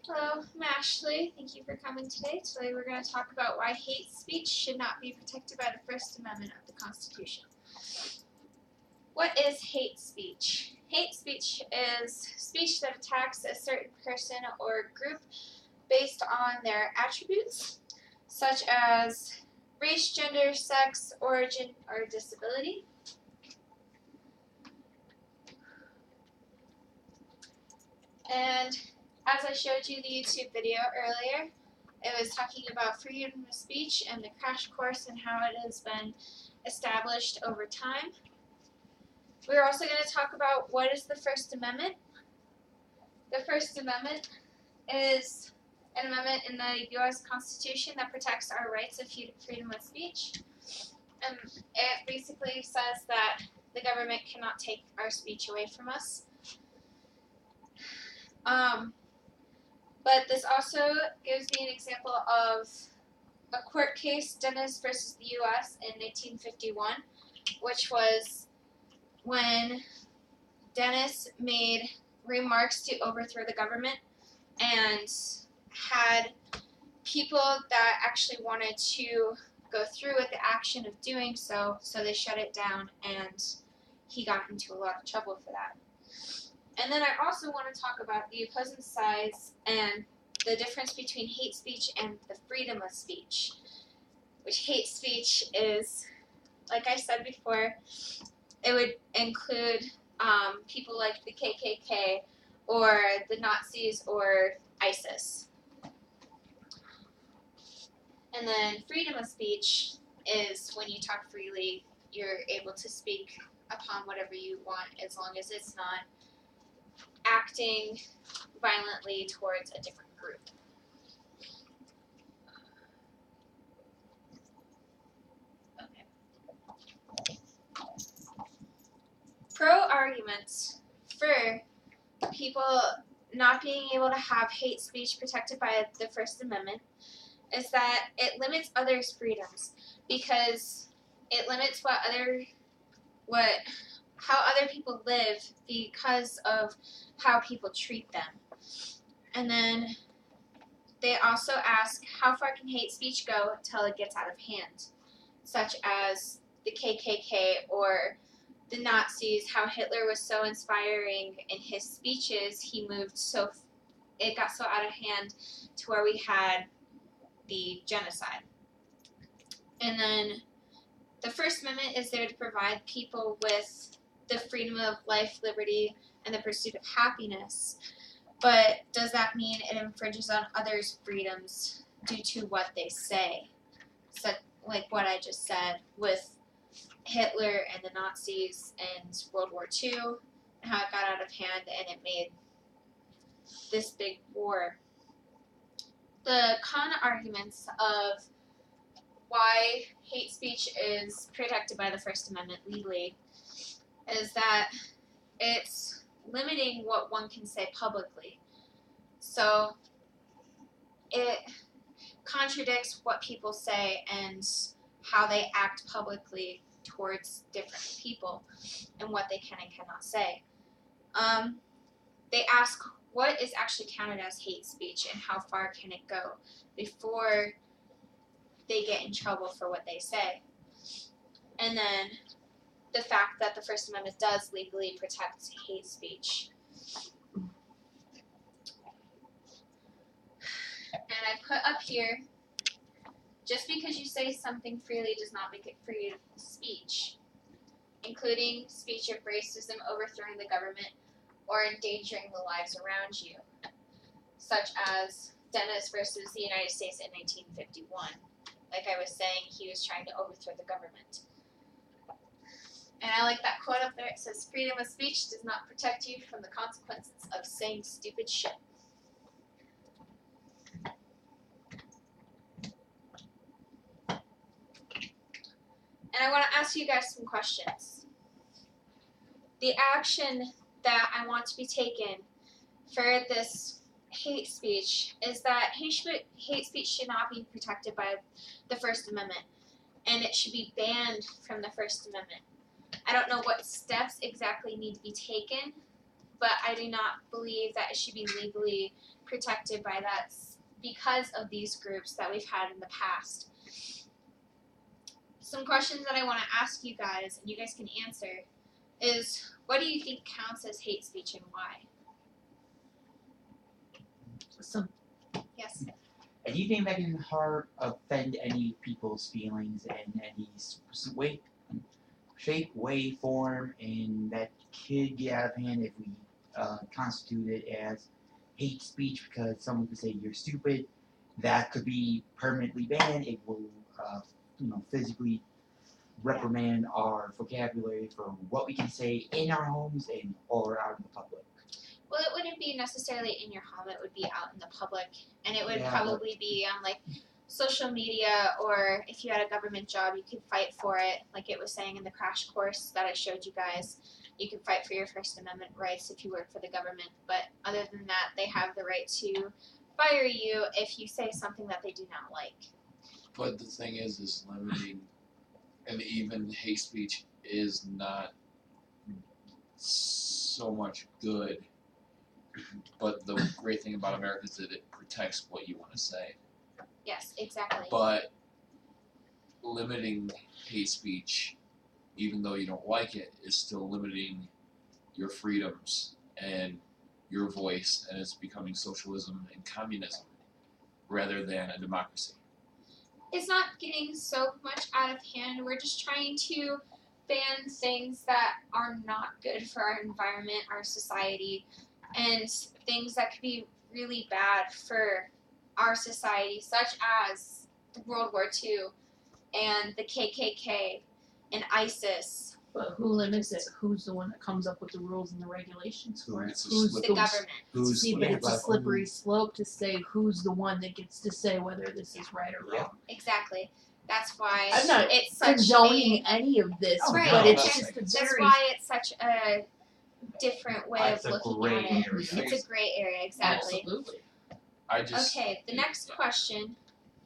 Hello, I'm Ashley. Thank you for coming today. Today we're going to talk about why hate speech should not be protected by the First Amendment of the Constitution. What is hate speech? Hate speech is speech that attacks a certain person or group based on their attributes, such as race, gender, sex, origin, or disability. And as I showed you the YouTube video earlier, it was talking about freedom of speech and the crash course and how it has been established over time. We're also going to talk about what is the First Amendment. The First Amendment is an amendment in the U.S. Constitution that protects our rights of freedom of speech. And it basically says that the government cannot take our speech away from us. But this also gives me an example of a court case, Dennis versus the U.S. in 1951, which was when Dennis made remarks to overthrow the government and had people that actually wanted to go through with the action of doing so they shut it down, and he got into a lot of trouble for that. And then I also want to talk about the opposing sides and the difference between hate speech and the freedom of speech, which hate speech is, like I said before, it would include people like the KKK or the Nazis or ISIS. And then freedom of speech is when you talk freely, you're able to speak upon whatever you want as long as it's not acting violently towards a different group. Okay. Pro arguments for people not being able to have hate speech protected by the First Amendment is that it limits others' freedoms because it limits how other people live because of how people treat them. And then they also ask, how far can hate speech go until it gets out of hand, such as the KKK or the Nazis, how Hitler was so inspiring in his speeches, it got so out of hand to where we had the genocide. And then the First Amendment is there to provide people with the freedom of life, liberty, and the pursuit of happiness. But does that mean it infringes on others' freedoms due to what they say? So, like what I just said with Hitler and the Nazis and World War II, and how it got out of hand and it made this big war. The con arguments of why hate speech is protected by the First Amendment legally is that it's limiting what one can say publicly. So it contradicts what people say and how they act publicly towards different people and what they can and cannot say. They ask what is actually counted as hate speech and how far can it go before they get in trouble for what they say. And then the fact that the First Amendment does legally protect hate speech. And I put up here, just because you say something freely does not make it freedom of speech, including speech of racism, overthrowing the government, or endangering the lives around you, such as Dennis versus the United States in 1951. Like I was saying, he was trying to overthrow the government. And I like that quote up there. It says, freedom of speech does not protect you from the consequences of saying stupid shit. And I want to ask you guys some questions. The action that I want to be taken for this hate speech is that hate speech should not be protected by the First Amendment, and it should be banned from the First Amendment. I don't know what steps exactly need to be taken, but I do not believe that it should be legally protected by that because of these groups that we've had in the past. Some questions that I want to ask you guys, and you guys can answer, is what do you think counts as hate speech and why? Yes. Anything that can offend any people's feelings in any way, shape, way, form, and that could get out of hand if we constitute it as hate speech because someone could say you're stupid. That could be permanently banned. It will, physically reprimand our vocabulary for what we can say in our homes and or out in the public. Well, it wouldn't be necessarily in your home. It would be out in the public, and it would Yeah, probably be on like social media, or if you had a government job, you could fight for it. Like it was saying in the crash course that I showed you guys, you could fight for your First Amendment rights if you work for the government. But other than that, they have the right to fire you if you say something that they do not like. But the thing is limiting, and even hate speech is not so much good. But the great thing about America is that it protects what you want to say. Yes, exactly. But limiting hate speech, even though you don't like it, is still limiting your freedoms and your voice, and it's becoming socialism and communism rather than a democracy. It's not getting so much out of hand. We're just trying to ban things that are not good for our environment, our society, and things that could be really bad for our society, such as World War II and the KKK and ISIS. But who limits it? Who's the one that comes up with the rules and the regulations for it? It's a Who's The slippery government. See, but it's a slippery slope to say who's the one that gets to say whether this is right or wrong. Exactly. That's why I'm not it's such condoning any of this, Right, but it's that's- just a That's very why it's such a different way It's of a looking gray at it. area. It's a gray area, exactly. absolutely. I just Okay, the next question: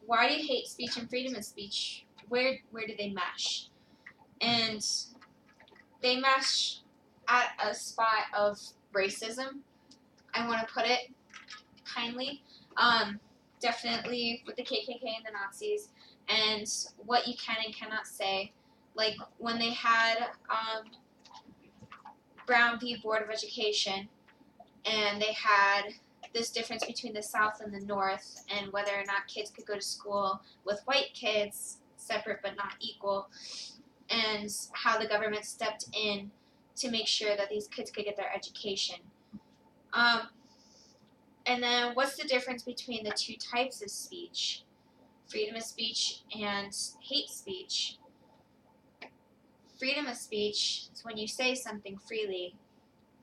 why do hate speech and freedom of speech? Where do they mesh? And they mesh at a spot of racism. I want to put it kindly. Definitely with the KKK and the Nazis, and what you can and cannot say. Like when they had Brown v. Board of Education, and they had this difference between the South and the North, and whether or not kids could go to school with white kids, separate but not equal, and how the government stepped in to make sure that these kids could get their education. And then what's the difference between the two types of speech? Freedom of speech and hate speech. Freedom of speech is when you say something freely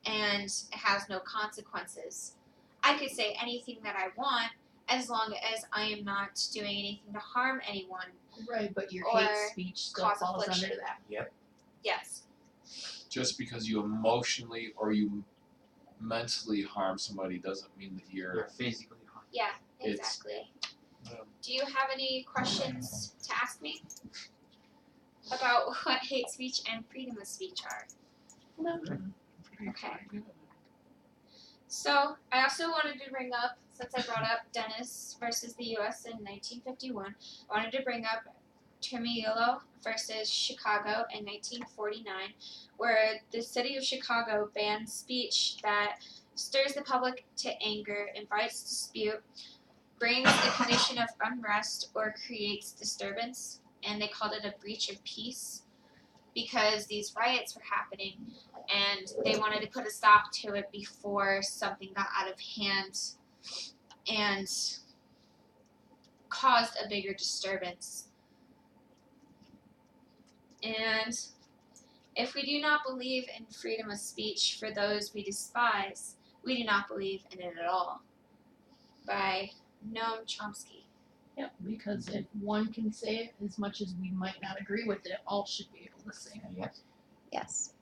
and it has no consequences. I could say anything that I want as long as I am not doing anything to harm anyone. Right, but your Or hate speech still cause falls affliction. under that. Yes. just because you emotionally or you mentally harm somebody doesn't mean that You're physically harmed. Yeah, It's- exactly. Yeah. Do you have any questions to ask me about what hate speech and freedom of speech are? Okay. So, I also wanted to bring up, since I brought up Dennis versus the U.S. in 1951, I wanted to bring up Trujillo versus Chicago in 1949, where the city of Chicago banned speech that stirs the public to anger, invites dispute, brings a condition of unrest, or creates disturbance, and they called it a breach of peace because these riots were happening and they wanted to put a stop to it before something got out of hand and caused a bigger disturbance. And if we do not believe in freedom of speech for those we despise, we do not believe in it at all. By Noam Chomsky. Yep, because if one can say it, as much as we might not agree with it, all should be able to say it. Yes. Yes.